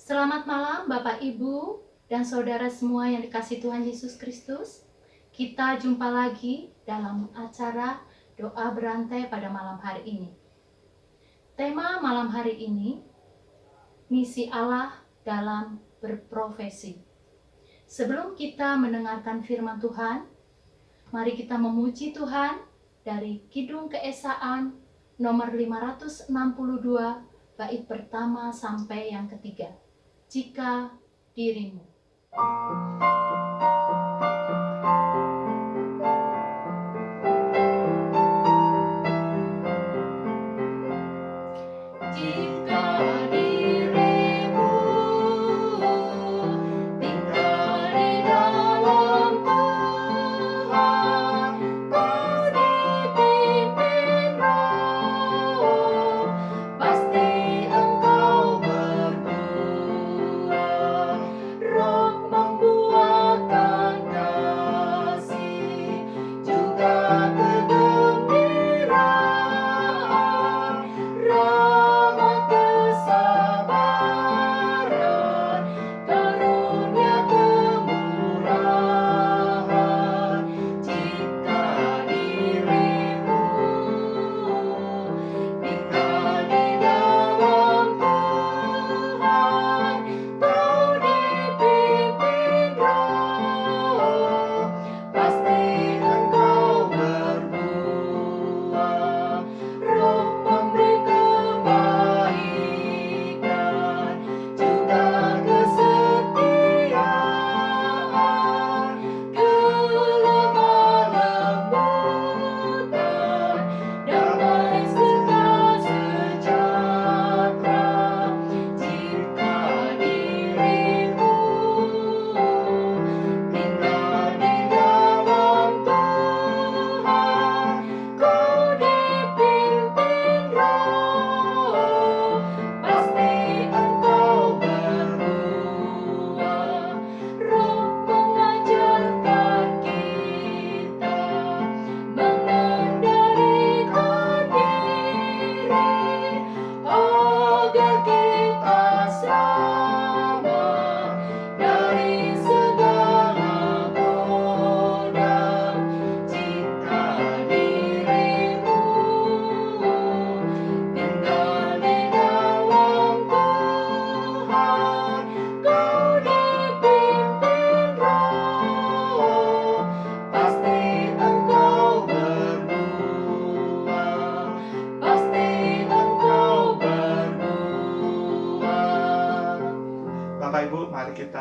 Selamat malam Bapak, Ibu, dan saudara semua yang dikasihi Tuhan Yesus Kristus. Kita jumpa lagi dalam acara doa berantai pada malam hari ini. Tema malam hari ini, misi Allah dalam berprofesi. Sebelum kita mendengarkan firman Tuhan, mari kita memuji Tuhan dari Kidung Keesaan nomor 562, bait pertama sampai yang ketiga. Jika dirimu.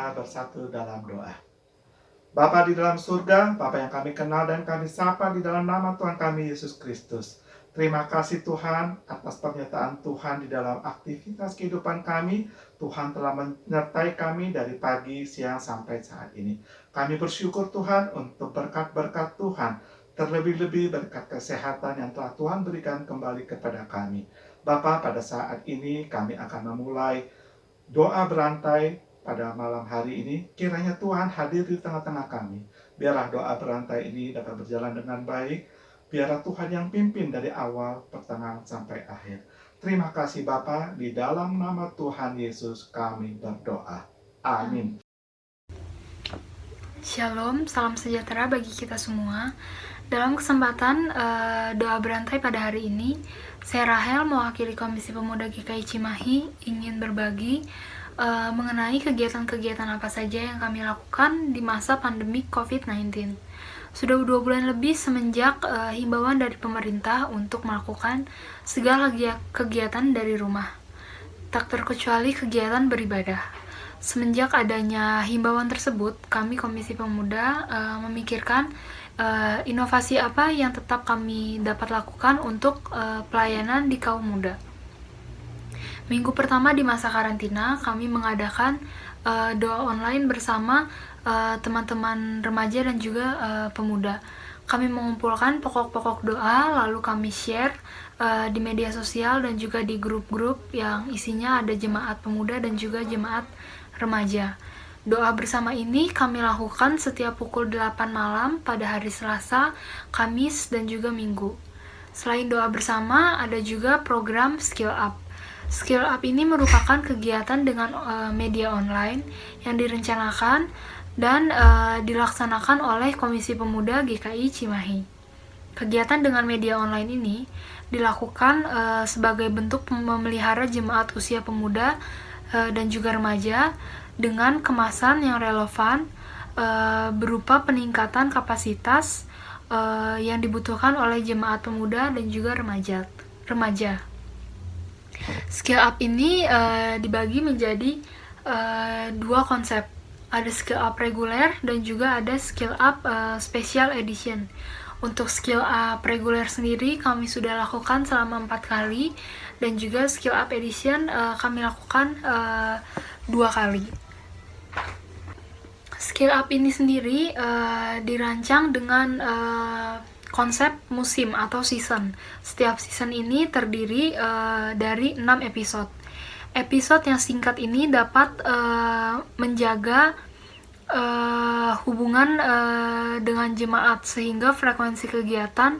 Bersatu dalam doa. Bapa di dalam surga, Bapa yang kami kenal dan kami sapa di dalam nama Tuhan kami Yesus Kristus. Terima kasih Tuhan atas pernyataan Tuhan di dalam aktivitas kehidupan kami. Tuhan telah menyertai kami dari pagi, siang, sampai saat ini. Kami bersyukur Tuhan untuk berkat-berkat Tuhan, terlebih-lebih berkat kesehatan yang telah Tuhan berikan kembali kepada kami. Bapa, pada saat ini kami akan memulai doa berantai pada malam hari ini. Kiranya Tuhan hadir di tengah-tengah kami. Biarlah doa berantai ini dapat berjalan dengan baik. Biarlah Tuhan yang pimpin dari awal, pertengahan, sampai akhir. Terima kasih Bapa, di dalam nama Tuhan Yesus kami berdoa. Amin. Shalom, salam sejahtera bagi kita semua. Dalam kesempatan doa berantai pada hari ini, saya Rahel mewakili Komisi Pemuda GKI Cimahi ingin berbagi mengenai kegiatan-kegiatan apa saja yang kami lakukan di masa pandemi COVID-19. Sudah 2 bulan lebih semenjak himbauan dari pemerintah untuk melakukan segala kegiatan dari rumah, tak terkecuali kegiatan beribadah. Semenjak adanya himbauan tersebut, kami Komisi Pemuda memikirkan inovasi apa yang tetap kami dapat lakukan untuk pelayanan di kaum muda. Minggu pertama di masa karantina, kami mengadakan doa online bersama teman-teman remaja dan juga pemuda. Kami mengumpulkan pokok-pokok doa, lalu kami share di media sosial dan juga di grup-grup yang isinya ada jemaat pemuda dan juga jemaat remaja. Doa bersama ini kami lakukan setiap pukul 8 malam pada hari Selasa, Kamis, dan juga Minggu. Selain doa bersama, ada juga program Skill Up. Skill Up ini merupakan kegiatan dengan media online yang direncanakan dan dilaksanakan oleh Komisi Pemuda GKI Cimahi. Kegiatan dengan media online ini dilakukan sebagai bentuk memelihara jemaat usia pemuda dan juga remaja dengan kemasan yang relevan berupa peningkatan kapasitas yang dibutuhkan oleh jemaat pemuda dan juga remaja. Skill Up ini dibagi menjadi dua konsep. Ada Skill Up reguler dan juga ada Skill Up Special Edition. Untuk Skill Up reguler sendiri kami sudah lakukan selama 4 kali, dan juga Skill Up Edition kami lakukan 2 kali. Skill Up ini sendiri dirancang dengan konsep musim atau season. Setiap season ini terdiri dari 6 episode. Episode yang singkat ini dapat menjaga hubungan dengan jemaat, sehingga frekuensi kegiatan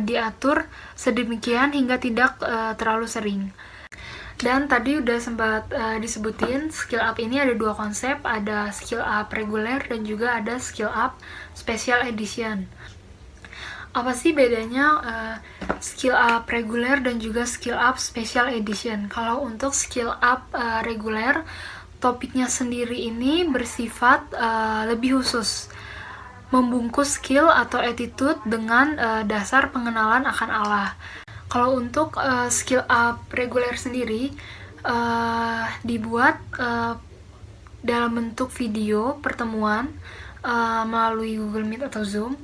diatur sedemikian hingga tidak terlalu sering. Dan tadi udah sempat disebutin, Skill Up ini ada 2 konsep, ada Skill Up reguler dan juga ada Skill Up Special Edition. Apa sih bedanya Skill Up reguler dan juga Skill Up Special Edition? Kalau untuk Skill Up reguler, topiknya sendiri ini bersifat lebih khusus, membungkus skill atau attitude dengan dasar pengenalan akan Allah. Kalau untuk Skill Up reguler sendiri dibuat dalam bentuk video pertemuan melalui Google Meet atau Zoom,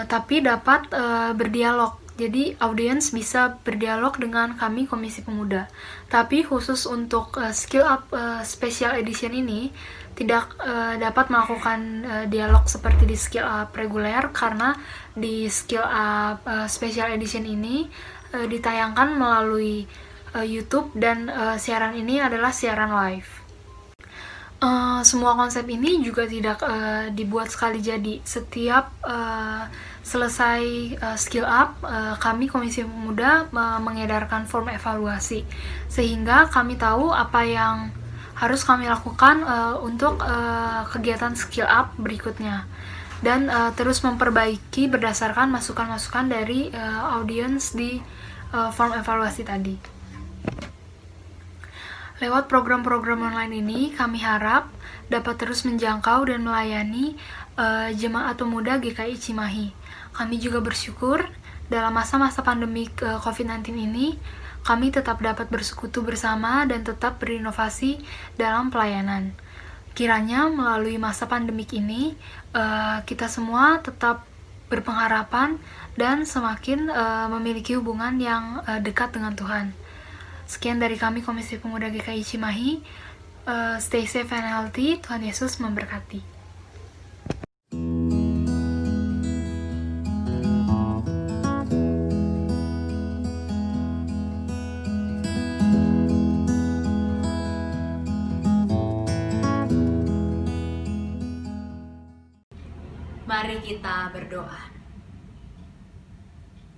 tapi dapat berdialog. Jadi audiens bisa berdialog dengan kami Komisi Pemuda. Tapi khusus untuk Skill Up Special Edition ini tidak dapat melakukan dialog seperti di Skill Up reguler, karena di Skill Up Special Edition ini ditayangkan melalui YouTube, dan siaran ini adalah siaran live. Semua konsep ini juga tidak dibuat sekali jadi. Setiap selesai Skill Up, kami Komisi Pemuda mengedarkan form evaluasi, sehingga kami tahu apa yang harus kami lakukan untuk kegiatan Skill Up berikutnya, dan terus memperbaiki berdasarkan masukan-masukan dari audiens di form evaluasi tadi. Lewat program-program online ini, kami harap dapat terus menjangkau dan melayani jemaat pemuda GKI Cimahi. Kami juga bersyukur dalam masa-masa pandemi COVID-19 ini, kami tetap dapat bersekutu bersama dan tetap berinovasi dalam pelayanan. Kiranya melalui masa pandemik ini, kita semua tetap berpengharapan dan semakin memiliki hubungan yang dekat dengan Tuhan. Sekian dari kami Komisi Pemuda GKI Cimahi. Stay safe and healthy. Tuhan Yesus memberkati. Mari kita berdoa.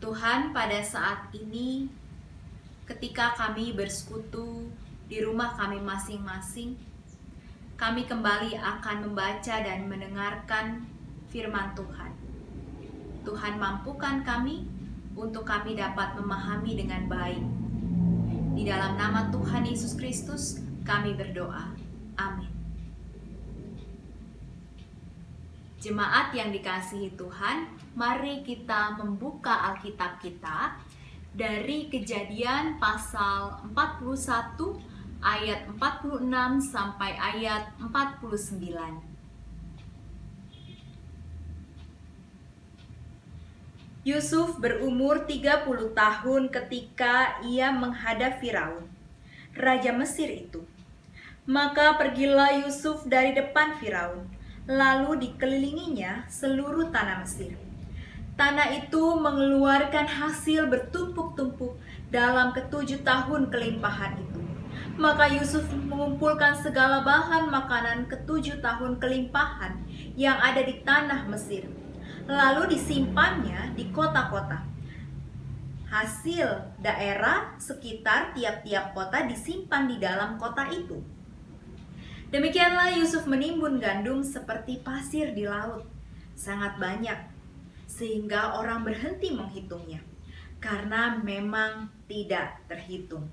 Tuhan, pada saat ini ketika kami bersekutu di rumah kami masing-masing, kami kembali akan membaca dan mendengarkan firman Tuhan. Tuhan, mampukan kami untuk kami dapat memahami dengan baik. Di dalam nama Tuhan Yesus Kristus kami berdoa. Amin. Jemaat yang dikasihi Tuhan, mari kita membuka Alkitab kita dari Kejadian pasal 41 ayat 46 sampai ayat 49. Yusuf berumur 30 tahun ketika ia menghadap Firaun, raja Mesir itu. Maka pergilah Yusuf dari depan Firaun, lalu dikelilinginya seluruh tanah Mesir. Tanah itu mengeluarkan hasil bertumpuk-tumpuk dalam ke-7 tahun kelimpahan itu. Maka Yusuf mengumpulkan segala bahan makanan ke-7 tahun kelimpahan yang ada di tanah Mesir, lalu disimpannya di kota-kota. hasil daerah sekitar tiap-tiap kota disimpan di dalam kota itu. Demikianlah Yusuf menimbun gandum seperti pasir di laut, sangat banyak, sehingga orang berhenti menghitungnya, karena memang tidak terhitung.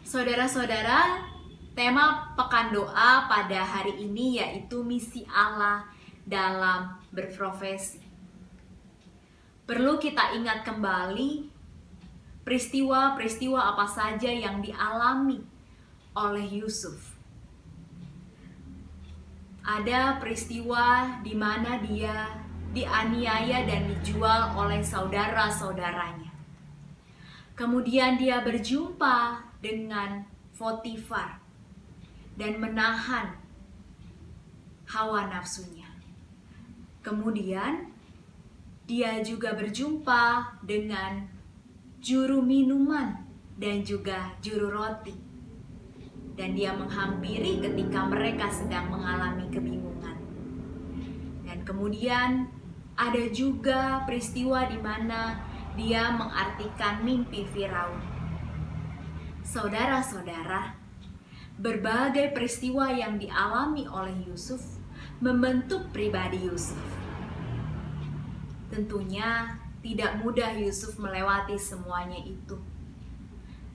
Saudara-saudara, tema pekan doa pada hari ini yaitu misi Allah dalam berprofesi. Perlu kita ingat kembali peristiwa-peristiwa apa saja yang dialami oleh Yusuf. Ada peristiwa di mana dia dianiaya dan dijual oleh saudara-saudaranya. Kemudian dia berjumpa dengan Potifar dan menahan hawa nafsunya. Kemudian dia juga berjumpa dengan juru minuman dan juga juru roti. Dan dia menghampiri ketika mereka sedang mengalami kebingungan. Dan kemudian ada juga peristiwa di mana dia mengartikan mimpi Firaun. Saudara-saudara, berbagai peristiwa yang dialami oleh Yusuf membentuk pribadi Yusuf. Tentunya tidak mudah Yusuf melewati semuanya itu,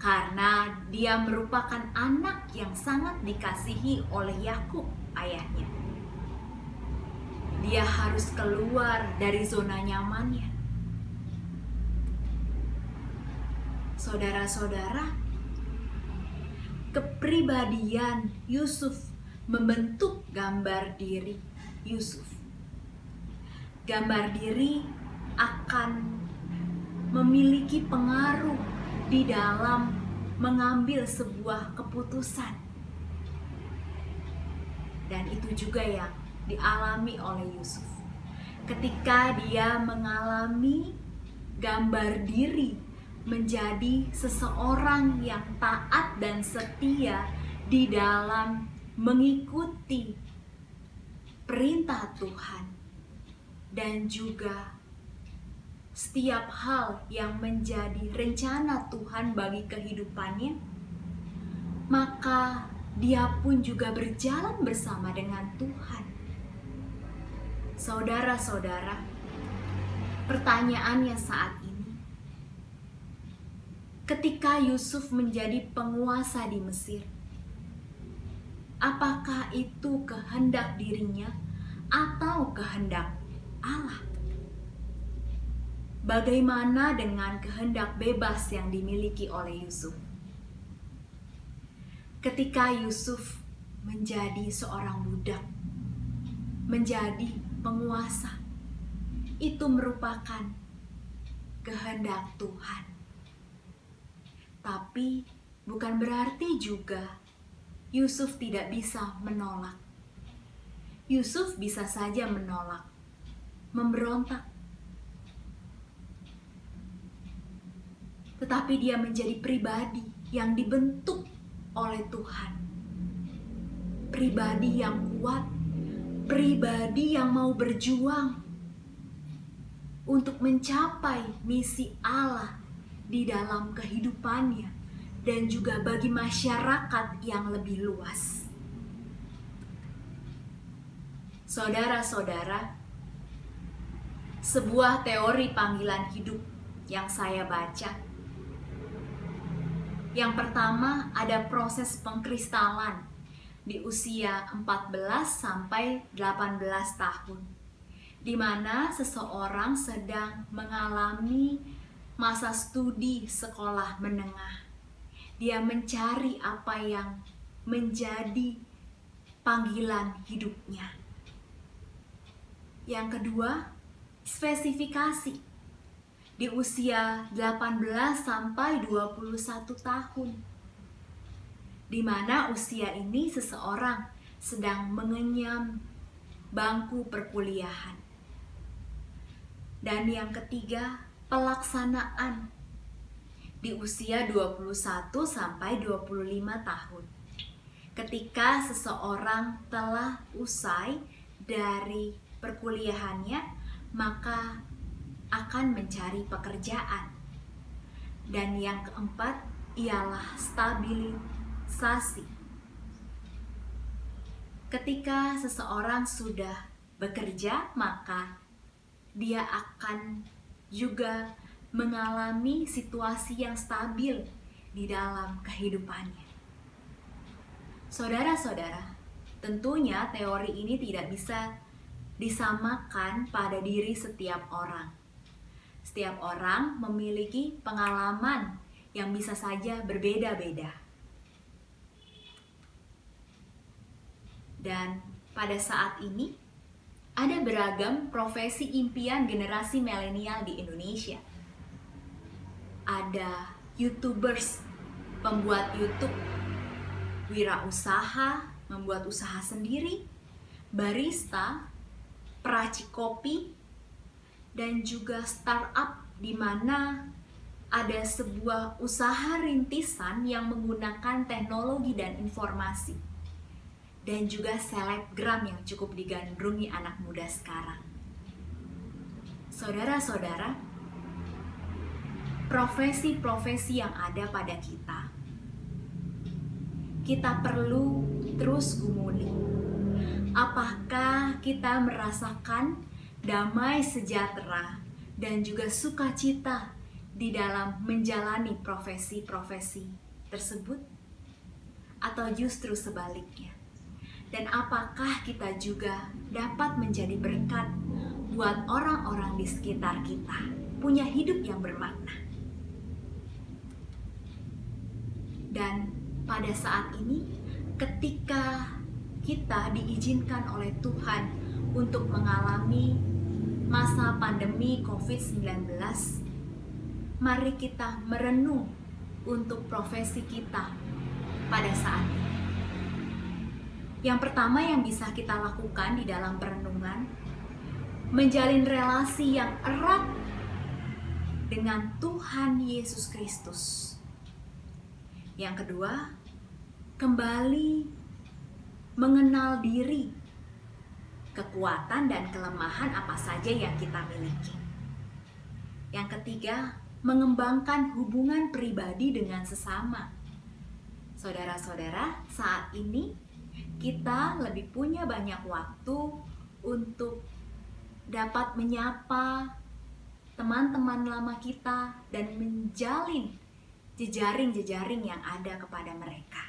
karena dia merupakan anak yang sangat dikasihi oleh Yakub, ayahnya. Dia harus keluar dari zona nyamannya. Saudara-saudara, kepribadian Yusuf membentuk gambar diri Yusuf. Gambar diri akan memiliki pengaruh di dalam mengambil sebuah keputusan. Dan itu juga yang dialami oleh Yusuf. Ketika dia mengalami gambar diri menjadi seseorang yang taat dan setia di dalam mengikuti perintah Tuhan. Dan juga setiap hal yang menjadi rencana Tuhan bagi kehidupannya, maka dia pun juga berjalan bersama dengan Tuhan. Saudara-saudara, pertanyaannya saat ini, ketika Yusuf menjadi penguasa di Mesir, apakah itu kehendak dirinya atau kehendak Allah? Bagaimana dengan kehendak bebas yang dimiliki oleh Yusuf? Ketika Yusuf menjadi seorang budak, menjadi penguasa, itu merupakan kehendak Tuhan. Tapi bukan berarti juga Yusuf tidak bisa menolak. Yusuf bisa saja menolak, memberontak. Tetapi dia menjadi pribadi yang dibentuk oleh Tuhan. Pribadi yang kuat, pribadi yang mau berjuang untuk mencapai misi Allah di dalam kehidupannya dan juga bagi masyarakat yang lebih luas. Saudara-saudara, sebuah teori panggilan hidup yang saya baca. Yang pertama, ada proses pengkristalan di usia 14 sampai 18 tahun, di mana seseorang sedang mengalami masa studi sekolah menengah. Dia mencari apa yang menjadi panggilan hidupnya. Yang kedua, spesifikasi di usia 18 sampai 21 tahun. Di mana usia ini seseorang sedang mengenyam bangku perkuliahan. Dan yang ketiga, pelaksanaan di usia 21 sampai 25 tahun. Ketika seseorang telah usai dari perkuliahannya, maka akan mencari pekerjaan. Dan yang keempat ialah stabilisasi. Ketika seseorang sudah bekerja, maka dia akan juga mengalami situasi yang stabil di dalam kehidupannya. Saudara-saudara, tentunya teori ini tidak bisa disamakan pada diri setiap orang. Setiap orang memiliki pengalaman yang bisa saja berbeda-beda. Dan pada saat ini, ada beragam profesi impian generasi milenial di Indonesia. Ada YouTubers, pembuat YouTube, wirausaha, membuat usaha sendiri, barista, peracik kopi, dan juga startup di mana ada sebuah usaha rintisan yang menggunakan teknologi dan informasi. Dan juga selebgram yang cukup digandrungi anak muda sekarang. Saudara-saudara, profesi-profesi yang ada pada kita perlu terus gumuli. Apakah kita merasakan damai sejahtera dan juga sukacita di dalam menjalani profesi-profesi tersebut? Atau justru sebaliknya? Dan apakah kita juga dapat menjadi berkat buat orang-orang di sekitar kita, punya hidup yang bermakna? Dan pada saat ini, ketika kita diizinkan oleh Tuhan untuk mengalami masa pandemi COVID-19, mari kita merenung untuk profesi kita pada saat ini. Yang pertama yang bisa kita lakukan di dalam perenungan, menjalin relasi yang erat dengan Tuhan Yesus Kristus. Yang kedua, kembali mengenal diri, kekuatan dan kelemahan apa saja yang kita miliki. Yang ketiga, mengembangkan hubungan pribadi dengan sesama. Saudara-saudara, saat ini kita lebih punya banyak waktu untuk dapat menyapa teman-teman lama kita dan menjalin jejaring-jejaring yang ada kepada mereka.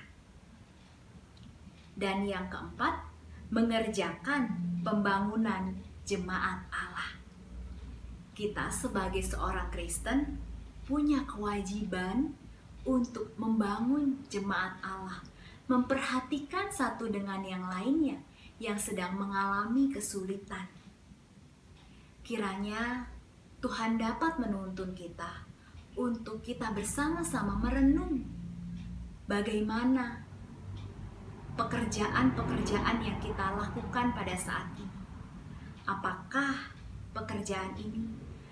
Dan yang keempat, mengerjakan pembangunan jemaat Allah. Kita sebagai seorang Kristen punya kewajiban untuk membangun jemaat Allah, memperhatikan satu dengan yang lainnya yang sedang mengalami kesulitan. Kiranya Tuhan dapat menuntun kita untuk kita bersama-sama merenung bagaimana pekerjaan-pekerjaan yang kita lakukan pada saat ini. Apakah pekerjaan ini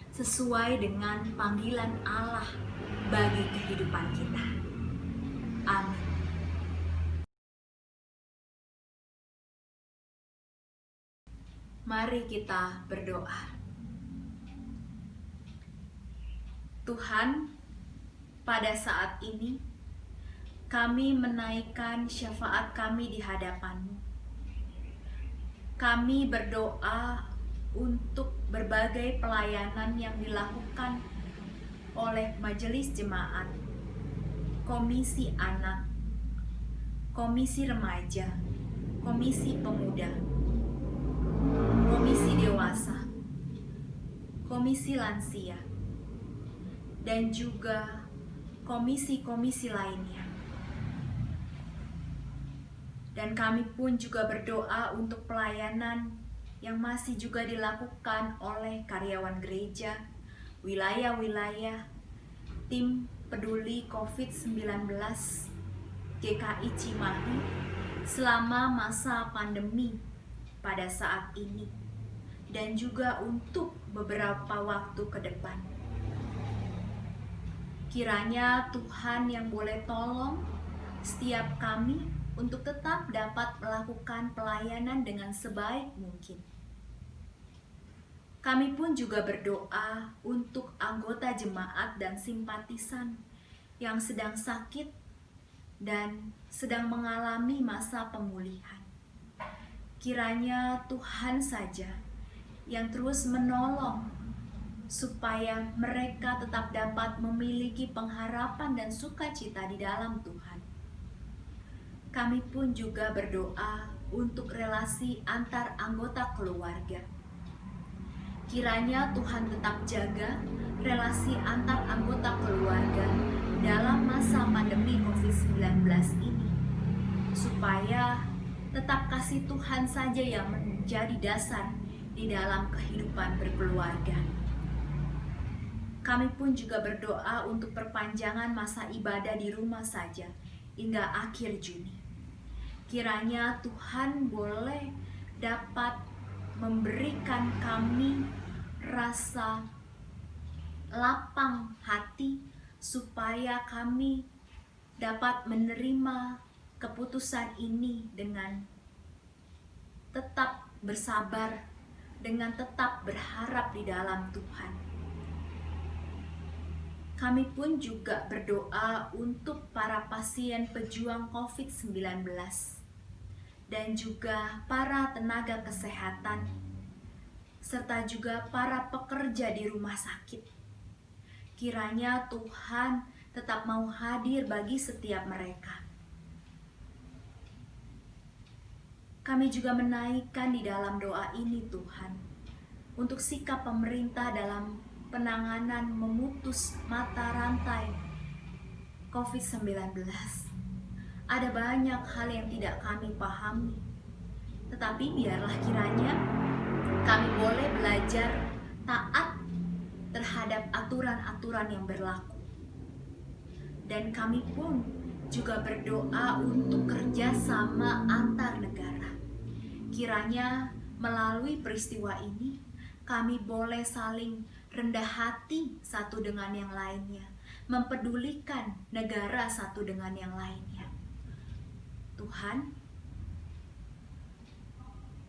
sesuai dengan panggilan Allah bagi kehidupan kita? Amin. Mari kita berdoa. Tuhan, pada saat ini kami menaikkan syafaat kami di hadapan-Mu. Kami berdoa untuk berbagai pelayanan yang dilakukan oleh majelis jemaat, komisi anak, komisi remaja, komisi pemuda, komisi dewasa, komisi lansia, dan juga komisi-komisi lainnya. Dan kami pun juga berdoa untuk pelayanan yang masih juga dilakukan oleh karyawan gereja, wilayah-wilayah, tim peduli COVID-19 GKI Cimahi selama masa pandemi pada saat ini, dan juga untuk beberapa waktu ke depan. Kiranya Tuhan yang boleh tolong setiap kami untuk tetap dapat melakukan pelayanan dengan sebaik mungkin. Kami pun juga berdoa untuk anggota jemaat dan simpatisan yang sedang sakit dan sedang mengalami masa pemulihan. Kiranya Tuhan saja yang terus menolong supaya mereka tetap dapat memiliki pengharapan dan sukacita di dalam Tuhan. Kami pun juga berdoa untuk relasi antar anggota keluarga. Kiranya Tuhan tetap jaga relasi antar anggota keluarga dalam masa pandemi COVID-19 ini, supaya tetap kasih Tuhan saja yang menjadi dasar di dalam kehidupan berkeluarga. Kami pun juga berdoa untuk perpanjangan masa ibadah di rumah saja hingga akhir Juni. Kiranya Tuhan boleh dapat memberikan kami rasa lapang hati supaya kami dapat menerima keputusan ini dengan tetap bersabar, dengan tetap berharap di dalam Tuhan. Kami pun juga berdoa untuk para pasien pejuang COVID-19 dan juga para tenaga kesehatan, serta juga para pekerja di rumah sakit. Kiranya Tuhan tetap mau hadir bagi setiap mereka. Kami juga menaikkan di dalam doa ini Tuhan, untuk sikap pemerintah dalam penanganan memutus mata rantai COVID-19. Ada banyak hal yang tidak kami pahami, tetapi biarlah kiranya kami boleh belajar taat terhadap aturan-aturan yang berlaku. Dan kami pun juga berdoa untuk kerjasama antar negara. Kiranya melalui peristiwa ini kami boleh saling rendah hati satu dengan yang lainnya, mempedulikan negara satu dengan yang lainnya. Tuhan,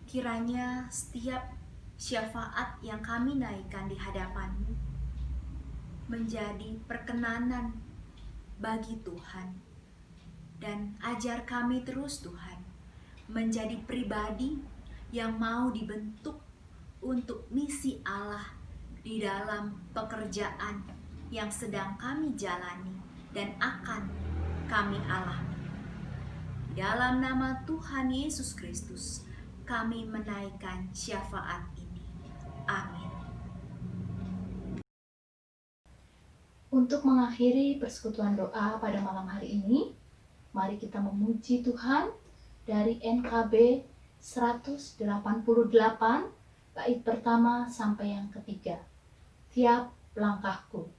kiranya setiap syafaat yang kami naikkan di hadapan-Mu menjadi perkenanan bagi Tuhan, dan ajar kami terus Tuhan menjadi pribadi yang mau dibentuk untuk misi Allah di dalam pekerjaan yang sedang kami jalani dan akan kami alami. Dalam nama Tuhan Yesus Kristus, kami menaikkan syafaat ini. Amin. Untuk mengakhiri persekutuan doa pada malam hari ini, mari kita memuji Tuhan dari NKB 188, bait pertama sampai yang ketiga. Tiap langkahku.